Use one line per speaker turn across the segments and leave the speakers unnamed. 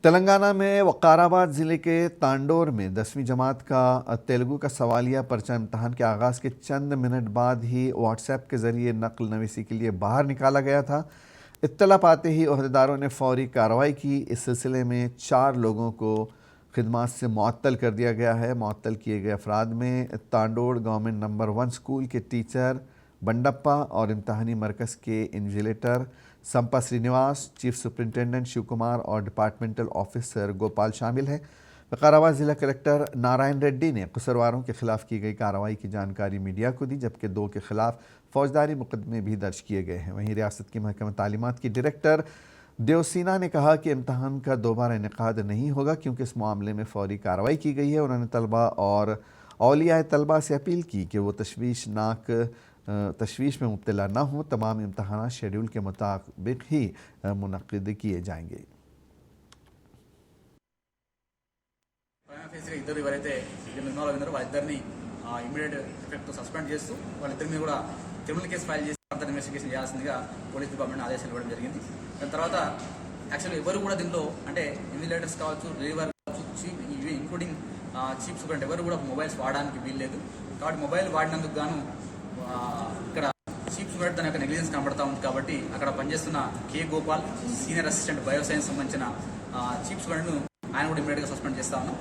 تلنگانہ میں وقاراباد ضلع کے تانڈور میں 10ویں جماعت کا تیلگو کا سوالیہ پرچہ امتحان کے آغاز کے چند منٹ بعد ہی واٹس ایپ کے ذریعے نقل نویسی کے لیے باہر نکالا گیا تھا۔ اطلاع پاتے ہی عہدیداروں نے فوری کارروائی کی۔ اس سلسلے میں 4 لوگوں کو خدمات سے معطل کر دیا گیا ہے۔ معطل کیے گئے افراد میں تانڈور گورنمنٹ نمبر 1 اسکول کے ٹیچر بنڈپا اور امتحانی مرکز کے انویجیلیٹر سمپا سرینیواس، چیف سپرنٹینڈنٹ شیو کمار اور ڈپارٹمنٹل آفیسر گوپال شامل ہیں۔ وقاراباد ضلع کلکٹر نارائن ریڈی نے قصورواروں کے خلاف کی گئی کارروائی کی جانکاری میڈیا کو دی، جبکہ 2 کے خلاف فوجداری مقدمے بھی درج کیے گئے ہیں۔ وہیں ریاست کی محکمہ تعلیمات کی ڈائریکٹر دیوسینا نے کہا کہ امتحان کا دوبارہ انعقاد نہیں ہوگا کیونکہ اس معاملے میں فوری کارروائی کی گئی ہے۔ انہوں نے طلبہ اور اولیاء طلبہ سے اپیل کی کہ وہ تشویش میں مبتلا نہ ہوں۔ تمام امتحانات شیڈول کے مطابق ہی منعقد کیے جائیں گے۔
ఇద్దరు ఎవరైతే ఇన్వాల్వ్ అయినారో వాళ్ళిద్దరిని ఇమీడియట్ ఎఫెక్ట్తో సస్పెండ్ చేస్తూ వాళ్ళిద్దరి మీద కూడా క్రిమినల్ కేసు ఫైల్ చేసి ఫర్దర్ ఇన్వెస్టిగేషన్ చేయాల్సిందిగా పోలీస్ డిపార్ట్మెంట్ ఆదేశాలు ఇవ్వడం జరిగింది। దాని తర్వాత యాక్చువల్గా ఎవరు కూడా దీంట్లో అంటే ఇన్విజిలేటర్స్ కావచ్చు, రిలీవర్ కావచ్చు, చీఫ్ ఇంక్లూడింగ్ చీఫ్ సూపరింటెండెంట్ ఎవరు కూడా మొబైల్స్ వాడడానికి వీల్లేదు। కాబట్టి మొబైల్ వాడినందుకు గాను ఇక్కడ చీఫ్ సూపరింటెండెంట్ తన యొక్క నెగ్లిజెన్స్ కనబడతా ఉంది। కాబట్టి అక్కడ పనిచేస్తున్న కే గోపాల్, సీనియర్ అసిస్టెంట్ బయోసైన్స్ సంబంధించిన చీఫ్ సూపరింటెండెంట్ ఆయన కూడా ఇమీడియట్గా సస్పెండ్ చేస్తా ఉన్నాం।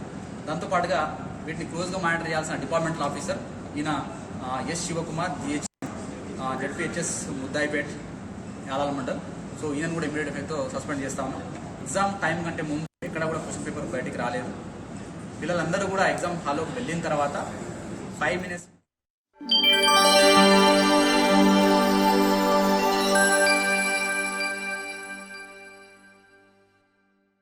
దాంతోపాటుగా వీటిని క్లోజ్గా మానిటర్ చేయాల్సిన డిపార్ట్మెంటల్ ఆఫీసర్ ఈయన S Shivakumar, DH ZPHS Muddaipet Yalala mandal, so ఈయన కూడా ఇమీడియట్ ఎఫెక్ట్తో సస్పెండ్ చేస్తా ఉన్నాం। ఎగ్జామ్ టైం కంటే ముందు ఎక్కడ కూడా క్వశ్చన్ పేపర్ బయటికి రాలేదు। పిల్లలందరూ కూడా ఎగ్జామ్ హాల్లోకి వెళ్ళిన తర్వాత 5 minutes